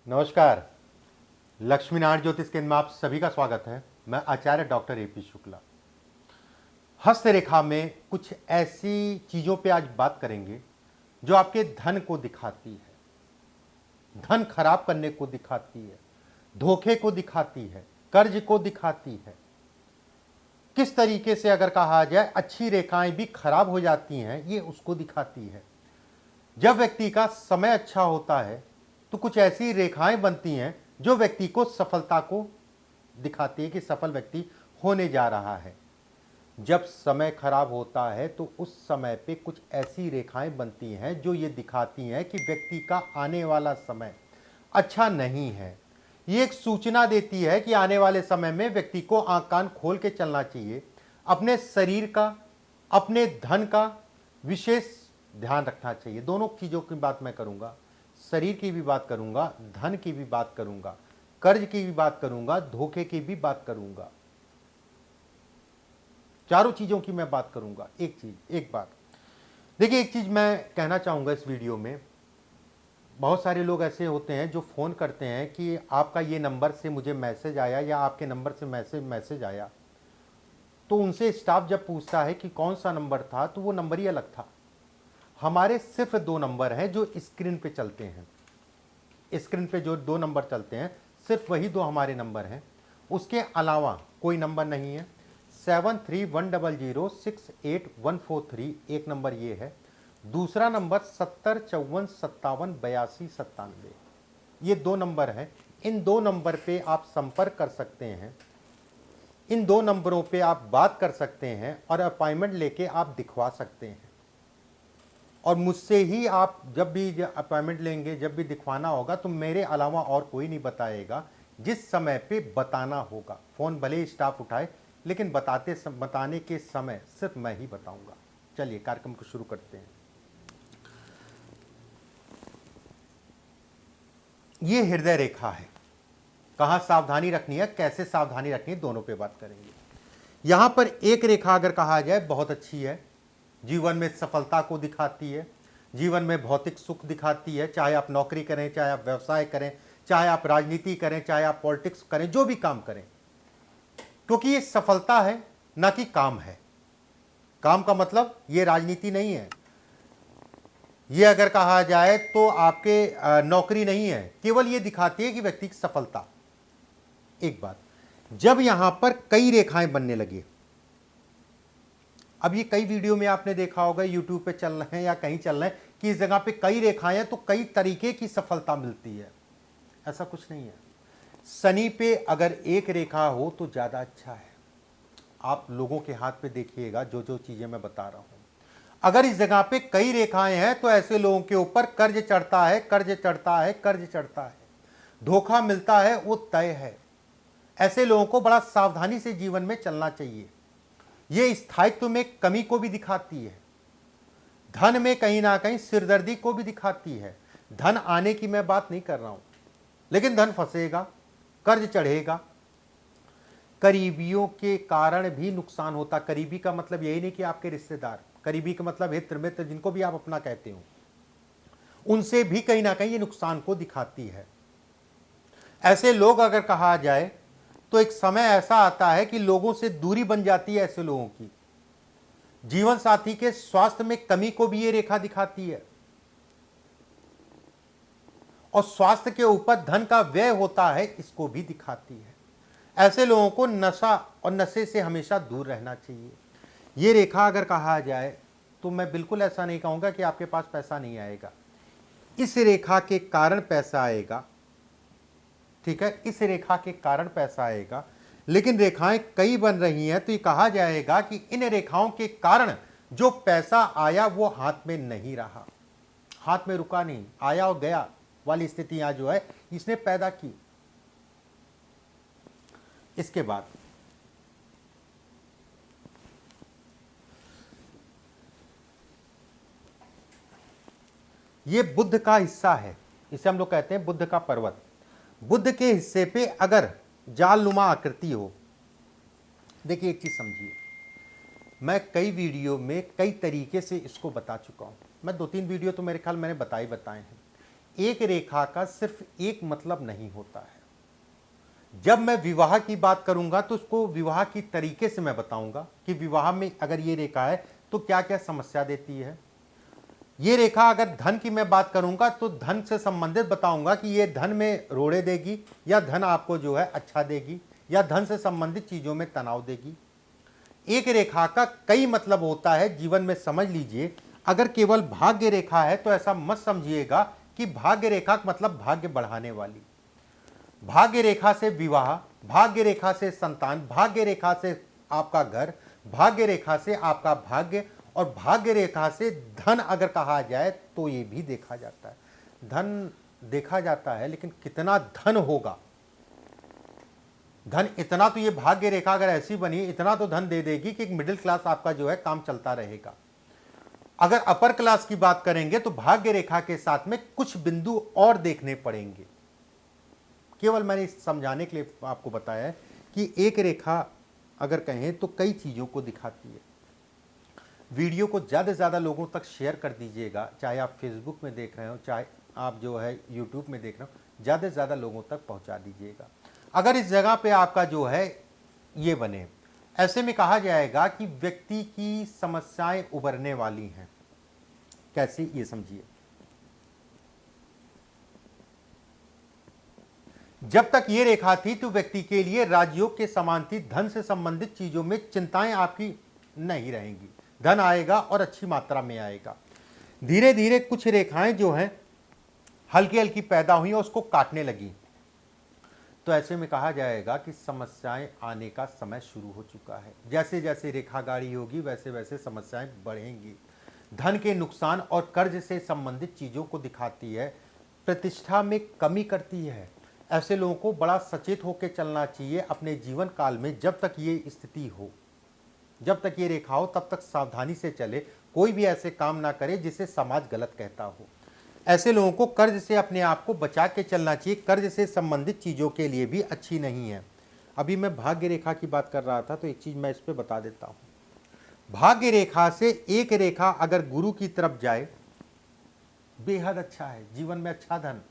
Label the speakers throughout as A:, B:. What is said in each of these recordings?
A: नमस्कार। लक्ष्मीनारायण ज्योतिष केंद्र में आप सभी का स्वागत है। मैं आचार्य डॉक्टर एपी शुक्ला। हस्तरेखा में कुछ ऐसी चीज़ों पे आज बात करेंगे जो आपके धन को दिखाती है, धन खराब करने को दिखाती है, धोखे को दिखाती है, कर्ज को दिखाती है। किस तरीके से अगर कहा जाए अच्छी रेखाएं भी खराब हो जाती हैं, ये उसको दिखाती है। जब व्यक्ति का समय अच्छा होता है तो कुछ ऐसी रेखाएं बनती हैं जो व्यक्ति को सफलता को दिखाती है कि सफल व्यक्ति होने जा रहा है। जब समय खराब होता है तो उस समय पे कुछ ऐसी रेखाएं बनती हैं जो ये दिखाती हैं कि व्यक्ति का आने वाला समय अच्छा नहीं है। ये एक सूचना देती है कि आने वाले समय में व्यक्ति को आंख कान खोल के चलना चाहिए, अपने शरीर का, अपने धन का विशेष ध्यान रखना चाहिए। दोनों चीज़ों की बात मैं करूंगा, शरीर की भी बात करूंगा, धन की भी बात करूंगा, कर्ज की भी बात करूंगा, धोखे की भी बात करूंगा। चारों चीज़ों की मैं बात करूंगा। एक बात देखिए, एक चीज़ मैं कहना चाहूँगा इस वीडियो में। बहुत सारे लोग ऐसे होते हैं जो फ़ोन करते हैं कि आपका ये नंबर से मुझे मैसेज आया या आपके नंबर से मैसेज आया, तो उनसे स्टाफ जब पूछता है कि कौन सा नंबर था तो वो नंबर ही अलग था। हमारे सिर्फ 2 नंबर हैं जो स्क्रीन पे चलते हैं। स्क्रीन पे जो 2 नंबर चलते हैं सिर्फ वही 2 हमारे नंबर हैं, उसके अलावा कोई नंबर नहीं है। 7310068143 एक नंबर ये है, दूसरा नंबर 7054578297, ये 2 नंबर हैं। इन 2 नंबर पे आप संपर्क कर सकते हैं, इन 2 नंबरों पे आप बात कर सकते हैं और अपॉइंटमेंट लेके आप दिखवा सकते हैं। और मुझसे ही आप जब भी अपॉइंटमेंट लेंगे, जब भी दिखवाना होगा तो मेरे अलावा और कोई नहीं बताएगा। जिस समय पे बताना होगा, फ़ोन भले ही स्टाफ उठाए लेकिन बताने के समय सिर्फ मैं ही बताऊंगा। चलिए कार्यक्रम को शुरू करते हैं। ये हृदय रेखा है। कहाँ सावधानी रखनी है, कैसे सावधानी रखनी है, दोनों पे बात करेंगे। यहां पर एक रेखा अगर कहा जाए बहुत अच्छी है, जीवन में सफलता को दिखाती है, जीवन में भौतिक सुख दिखाती है। चाहे आप नौकरी करें, चाहे आप व्यवसाय करें, चाहे आप राजनीति करें, चाहे आप पॉलिटिक्स करें, जो भी काम करें, क्योंकि ये सफलता है ना कि काम है। काम का मतलब ये राजनीति नहीं है, ये अगर कहा जाए तो आपके नौकरी नहीं है, केवल ये दिखाती है कि व्यक्ति की सफलता। एक बात, जब यहां पर कई रेखाएं बनने लगी, अब ये कई वीडियो में आपने देखा होगा, यूट्यूब पे चल रहे हैं या कहीं चल रहे हैं कि इस जगह पे कई रेखाएं हैं तो कई तरीके की सफलता मिलती है। ऐसा कुछ नहीं है। शनि पे अगर एक रेखा हो तो ज़्यादा अच्छा है। आप लोगों के हाथ पे देखिएगा, जो जो चीज़ें मैं बता रहा हूं, अगर इस जगह पे कई रेखाएं हैं तो ऐसे लोगों के ऊपर कर्ज चढ़ता है, कर्ज चढ़ता है, कर्ज चढ़ता है, धोखा मिलता है, वो तय है। ऐसे लोगों को बड़ा सावधानी से जीवन में चलना चाहिए। ये स्थायित्व में कमी को भी दिखाती है, धन में कहीं ना कहीं सिरदर्दी को भी दिखाती है। धन आने की मैं बात नहीं कर रहा हूं, लेकिन धन फंसेगा, कर्ज चढ़ेगा, करीबियों के कारण भी नुकसान होता। करीबी का मतलब यही नहीं कि आपके रिश्तेदार, करीबी का मतलब हित मित्र, जिनको भी आप अपना कहते हो, उनसे भी कहीं ना कहीं ये नुकसान को दिखाती है। ऐसे लोग अगर कहा जाए तो एक समय ऐसा आता है कि लोगों से दूरी बन जाती है। ऐसे लोगों की जीवन साथी के स्वास्थ्य में कमी को भी ये रेखा दिखाती है, और स्वास्थ्य के ऊपर धन का व्यय होता है, इसको भी दिखाती है। ऐसे लोगों को नशा और नशे से हमेशा दूर रहना चाहिए। ये रेखा अगर कहा जाए तो मैं बिल्कुल ऐसा नहीं कहूंगा कि आपके पास पैसा नहीं आएगा। इस रेखा के कारण पैसा आएगा, ठीक है, इस रेखा के कारण पैसा आएगा। लेकिन रेखाएं कई बन रही हैं तो ये कहा जाएगा कि इन रेखाओं के कारण जो पैसा आया वो हाथ में नहीं रहा, हाथ में रुका नहीं, आया और गया वाली स्थिति यहां जो है इसने पैदा की। इसके बाद ये बुध का हिस्सा है, इसे हम लोग कहते हैं बुध का पर्वत। बुध के हिस्से पे अगर जालनुमा आकृति हो, देखिए एक चीज समझिए, मैं कई वीडियो में कई तरीके से इसको बता चुका हूं। मैं 2-3 वीडियो तो मेरे ख्याल मैंने बताए हैं। एक रेखा का सिर्फ एक मतलब नहीं होता है। जब मैं विवाह की बात करूंगा तो उसको विवाह की तरीके से मैं बताऊंगा कि विवाह में अगर ये रेखा है तो क्या क्या समस्या देती है। ये रेखा अगर धन की मैं बात करूंगा तो धन से संबंधित बताऊंगा कि ये धन में रोड़े देगी या धन आपको जो है अच्छा देगी या धन से संबंधित चीजों में तनाव देगी। एक रेखा का कई मतलब होता है जीवन में, समझ लीजिए। अगर केवल भाग्य रेखा है तो ऐसा मत समझिएगा कि भाग्य रेखा का मतलब भाग्य बढ़ाने वाली। भाग्य रेखा से विवाह, भाग्य रेखा से संतान, भाग्य रेखा से आपका घर, भाग्य रेखा से आपका भाग्य और भाग्य रेखा से धन अगर कहा जाए तो ये भी देखा जाता है। धन देखा जाता है लेकिन कितना धन होगा, धन इतना तो ये भाग्य रेखा अगर ऐसी बनी इतना तो धन दे देगी कि एक मिडिल क्लास आपका जो है काम चलता रहेगा। अगर अपर क्लास की बात करेंगे तो भाग्य रेखा के साथ में कुछ बिंदु और देखने पड़ेंगे। केवल मैंने समझाने के लिए आपको बताया है कि एक रेखा अगर कहें तो कई चीजों को दिखाती है। वीडियो को ज़्यादा से ज़्यादा लोगों तक शेयर कर दीजिएगा, चाहे आप फेसबुक में देख रहे हो चाहे आप जो है यूट्यूब में देख रहे हो, ज़्यादा से ज़्यादा लोगों तक पहुंचा दीजिएगा। अगर इस जगह पे आपका जो है ये बने, ऐसे में कहा जाएगा कि व्यक्ति की समस्याएं उभरने वाली हैं। कैसे, ये समझिए। जब तक ये रेखा थी तो व्यक्ति के लिए राजयोग के समान थी। धन से संबंधित चीजों में चिंताएं आपकी नहीं रहेंगी, धन आएगा और अच्छी मात्रा में आएगा। धीरे धीरे कुछ रेखाएं जो हैं हल्की हल्की पैदा हुई और उसको काटने लगी, तो ऐसे में कहा जाएगा कि समस्याएं आने का समय शुरू हो चुका है। जैसे जैसे रेखा गाढ़ी होगी वैसे वैसे समस्याएं बढ़ेंगी। धन के नुकसान और कर्ज से संबंधित चीजों को दिखाती है, प्रतिष्ठा में कमी करती है। ऐसे लोगों को बड़ा सचेत होकर चलना चाहिए अपने जीवन काल में। जब तक ये स्थिति हो, जब तक ये रेखा हो, तब तक सावधानी से चले, कोई भी ऐसे काम ना करे जिसे समाज गलत कहता हो। ऐसे लोगों को कर्ज से अपने आप को बचा के चलना चाहिए। कर्ज से संबंधित चीज़ों के लिए भी अच्छी नहीं है। अभी मैं भाग्य रेखा की बात कर रहा था तो एक चीज़ मैं इस पर बता देता हूँ। भाग्य रेखा से एक रेखा अगर गुरु की तरफ जाए, बेहद अच्छा है। जीवन में अच्छा धन,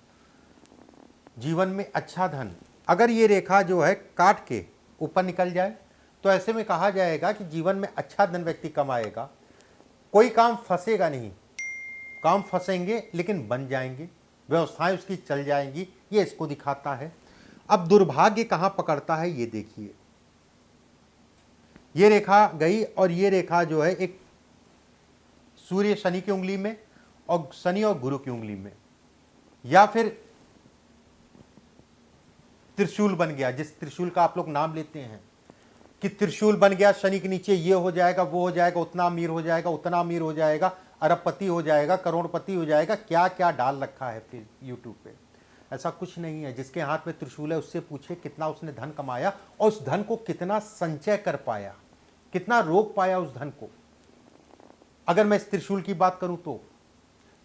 A: जीवन में अच्छा धन। अगर ये रेखा जो है काट के ऊपर निकल जाए तो ऐसे में कहा जाएगा कि जीवन में अच्छा धन व्यक्ति कमाएगा। कोई काम फंसेगा नहीं, काम फंसेंगे लेकिन बन जाएंगे, व्यवस्थाएं उसकी चल जाएंगी, ये इसको दिखाता है। अब दुर्भाग्य कहाँ पकड़ता है ये देखिए। ये रेखा गई और ये रेखा जो है एक सूर्य शनि की उंगली में और शनि और गुरु की उंगली में, या फिर त्रिशूल बन गया, जिस त्रिशूल का आप लोग नाम लेते हैं कि त्रिशूल बन गया, शनि के नीचे ये हो जाएगा, वो हो जाएगा, उतना अमीर हो जाएगा, उतना अमीर हो जाएगा, अरबपति हो जाएगा, करोड़पति हो जाएगा। क्या क्या डाल रखा है फिर यूट्यूब पे। ऐसा कुछ नहीं है। जिसके हाथ में त्रिशूल है उससे पूछे कितना उसने धन कमाया और उस धन को कितना संचय कर पाया, कितना रोक पाया उस धन को। अगर मैं इस त्रिशूल की बात करूं तो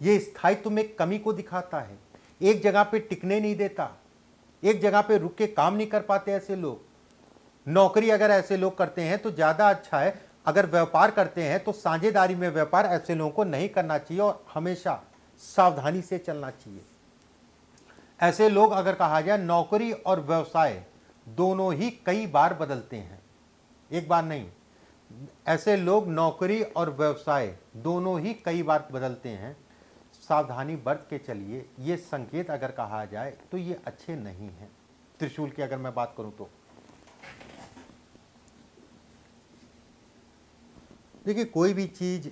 A: ये स्थायित्व में कमी को दिखाता है, एक जगह पे टिकने नहीं देता, एक जगह पे रुक के काम नहीं कर पाते ऐसे लोग। नौकरी अगर ऐसे लोग करते हैं तो ज़्यादा अच्छा है। अगर व्यापार करते हैं तो साझेदारी में व्यापार ऐसे लोगों को नहीं करना चाहिए और हमेशा सावधानी से चलना चाहिए। ऐसे लोग अगर कहा जाए नौकरी और व्यवसाय दोनों ही कई बार बदलते हैं, एक बार नहीं। ऐसे लोग नौकरी और व्यवसाय दोनों ही कई बार बदलते हैं। सावधानी बरत के चलिए। ये संकेत अगर कहा जाए तो ये अच्छे नहीं हैं। त्रिशूल की अगर मैं बात करूं तो देखिए, कोई भी चीज़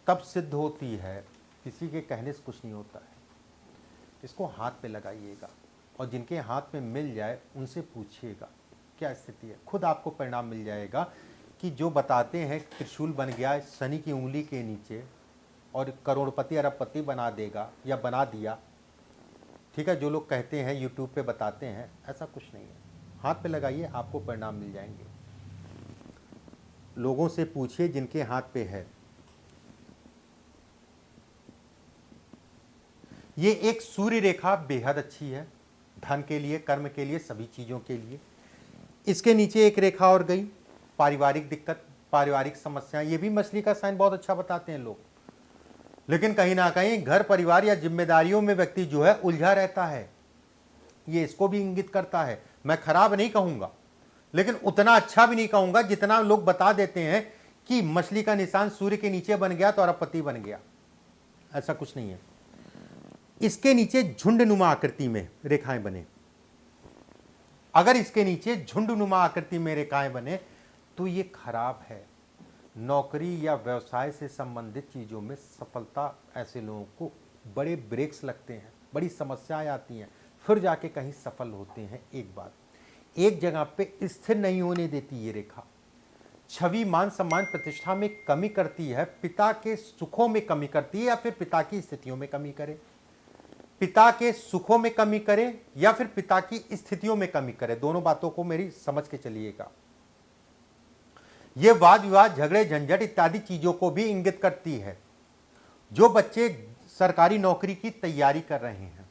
A: कब सिद्ध होती है, किसी के कहने से कुछ नहीं होता है। इसको हाथ पे लगाइएगा और जिनके हाथ में मिल जाए उनसे पूछिएगा क्या स्थिति है। खुद आपको परिणाम मिल जाएगा कि जो बताते हैं त्रिशूल बन गया शनि की उंगली के नीचे और करोड़पति अरबपति बना देगा या बना दिया, ठीक है, जो लोग कहते हैं यूट्यूब पे बताते हैं, ऐसा कुछ नहीं है। हाथ पे लगाइए, आपको परिणाम मिल जाएंगे। लोगों से पूछिए जिनके हाथ पे है। ये एक सूर्य रेखा बेहद अच्छी है, धन के लिए, कर्म के लिए, सभी चीज़ों के लिए। इसके नीचे एक रेखा और गई, पारिवारिक दिक्कत, पारिवारिक समस्याएं। ये भी मछली का साइन बहुत अच्छा बताते हैं लोग। लेकिन कहीं ना कहीं घर परिवार या जिम्मेदारियों में व्यक्ति जो है उलझा रहता है। ये इसको भी इंगित करता है। मैं खराब नहीं कहूंगा, लेकिन उतना अच्छा भी नहीं कहूंगा जितना लोग बता देते हैं कि मछली का निशान सूर्य के नीचे बन गया तो अरबपति बन गया। ऐसा कुछ नहीं है। इसके नीचे झुंडनुमा आकृति में रेखाएं बने, अगर इसके नीचे झुंडनुमा आकृति में रेखाएं बने तो ये खराब है। नौकरी या व्यवसाय से संबंधित चीजों में सफलता ऐसे लोगों को बड़े ब्रेक्स लगते हैं, बड़ी समस्याएं आती हैं, फिर जाके कहीं सफल होते हैं। एक बात एक जगह पे स्थिर नहीं होने देती ये रेखा। छवि, मान सम्मान, प्रतिष्ठा में कमी करती है, पिता के सुखों में कमी करती है, या फिर पिता की स्थितियों में कमी करे। पिता के सुखों में कमी करे या फिर पिता की स्थितियों में कमी करे, दोनों बातों को मेरी समझ के चलिएगा। यह वाद विवाद, झगड़े, झंझट इत्यादि चीजों को भी इंगित करती है। जो बच्चे सरकारी नौकरी की तैयारी कर रहे हैं,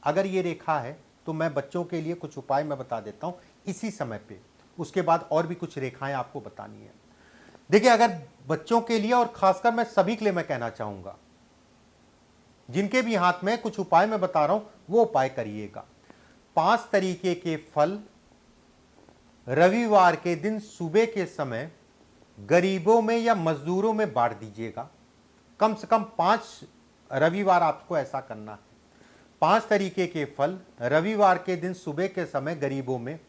A: अगर ये रेखा है तो मैं बच्चों के लिए कुछ उपाय मैं बता देता हूं इसी समय पे, उसके बाद और भी कुछ रेखाएं आपको बतानी है। देखिए, अगर बच्चों के लिए और खासकर मैं सभी के लिए मैं कहना चाहूंगा, जिनके भी हाथ में कुछ उपाय मैं बता रहा हूं वो उपाय करिएगा। 5 तरीके के फल रविवार के दिन सुबह के समय गरीबों में या मजदूरों में बांट दीजिएगा। कम से कम 5 रविवार आपको ऐसा करना है। 5 तरीके के फल रविवार के दिन सुबह के समय गरीबों में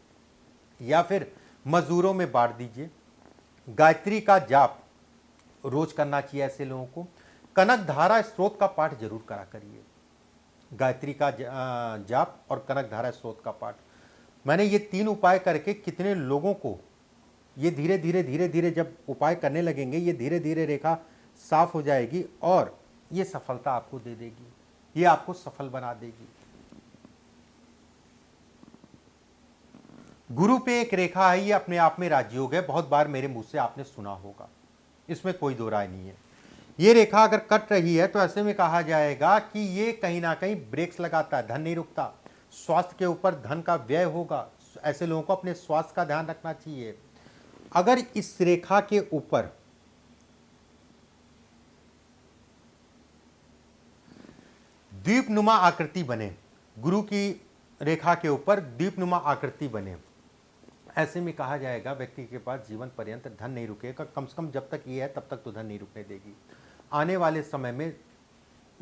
A: या फिर मजदूरों में बांट दीजिए। गायत्री का जाप रोज करना चाहिए ऐसे लोगों को। कनक धारा स्रोत का पाठ जरूर करा करिए। गायत्री का जाप और कनक धारा स्रोत का पाठ, मैंने ये 3 उपाय करके कितने लोगों को, ये धीरे धीरे जब उपाय करने लगेंगे, ये धीरे धीरे रेखा साफ हो जाएगी और ये सफलता आपको दे देगी, ये आपको सफल बना देगी। गुरु पे एक रेखा है, ये अपने आप में राजयोग है, बहुत बार मेरे मुंह से आपने सुना होगा, इसमें कोई दो राय नहीं है। ये रेखा अगर कट रही है तो ऐसे में कहा जाएगा कि ये कहीं ना कहीं ब्रेक्स लगाता है, धन नहीं रुकता, स्वास्थ्य के ऊपर धन का व्यय होगा। ऐसे लोगों को अपने स्वास्थ्य का ध्यान रखना चाहिए। अगर इस रेखा के ऊपर द्वीपनुमा आकृति बने, गुरु की रेखा के ऊपर द्वीपनुमा आकृति बने, ऐसे में कहा जाएगा व्यक्ति के पास जीवन पर्यंत धन नहीं रुकेगा। कम से कम जब तक ये है तब तक तो धन नहीं रुकने देगी। आने वाले समय में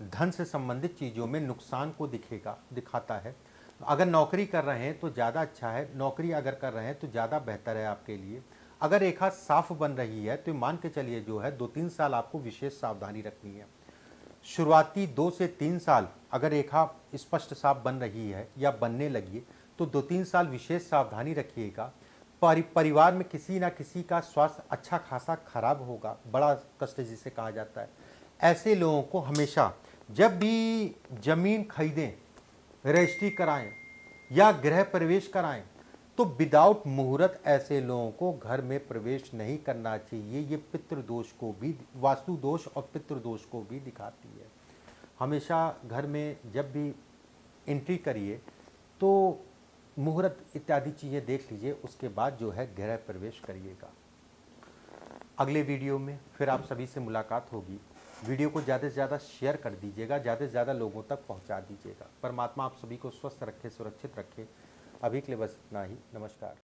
A: धन से संबंधित चीज़ों में नुकसान को दिखाता है। अगर नौकरी कर रहे हैं तो ज़्यादा अच्छा है, नौकरी अगर कर रहे हैं तो ज़्यादा बेहतर है आपके लिए। अगर रेखा साफ बन रही है तो मान के चलिए जो है 2-3 साल आपको विशेष सावधानी रखनी है। शुरुआती 2 से 3 साल अगर रेखा स्पष्ट साफ बन रही है या बनने लगी तो 2-3 साल विशेष सावधानी रखिएगा। परिवार में किसी ना किसी का स्वास्थ्य अच्छा खासा खराब होगा, बड़ा कष्ट जिसे कहा जाता है। ऐसे लोगों को हमेशा जब भी जमीन खरीदें, रजिस्ट्री कराएं या गृह प्रवेश कराएं तो विदाउट मुहूर्त ऐसे लोगों को घर में प्रवेश नहीं करना चाहिए। ये पितृदोष को भी, वास्तु दोष और पितृदोष को भी दिखाती है। हमेशा घर में जब भी एंट्री करिए तो मुहूर्त इत्यादि चीज़ें देख लीजिए, उसके बाद जो है गृह प्रवेश करिएगा। अगले वीडियो में फिर आप सभी से मुलाकात होगी। वीडियो को ज़्यादा से ज़्यादा शेयर कर दीजिएगा, ज़्यादा से ज़्यादा लोगों तक पहुंचा दीजिएगा। परमात्मा आप सभी को स्वस्थ रखे, सुरक्षित रखे। अभी के लिए बस इतना ही। नमस्कार।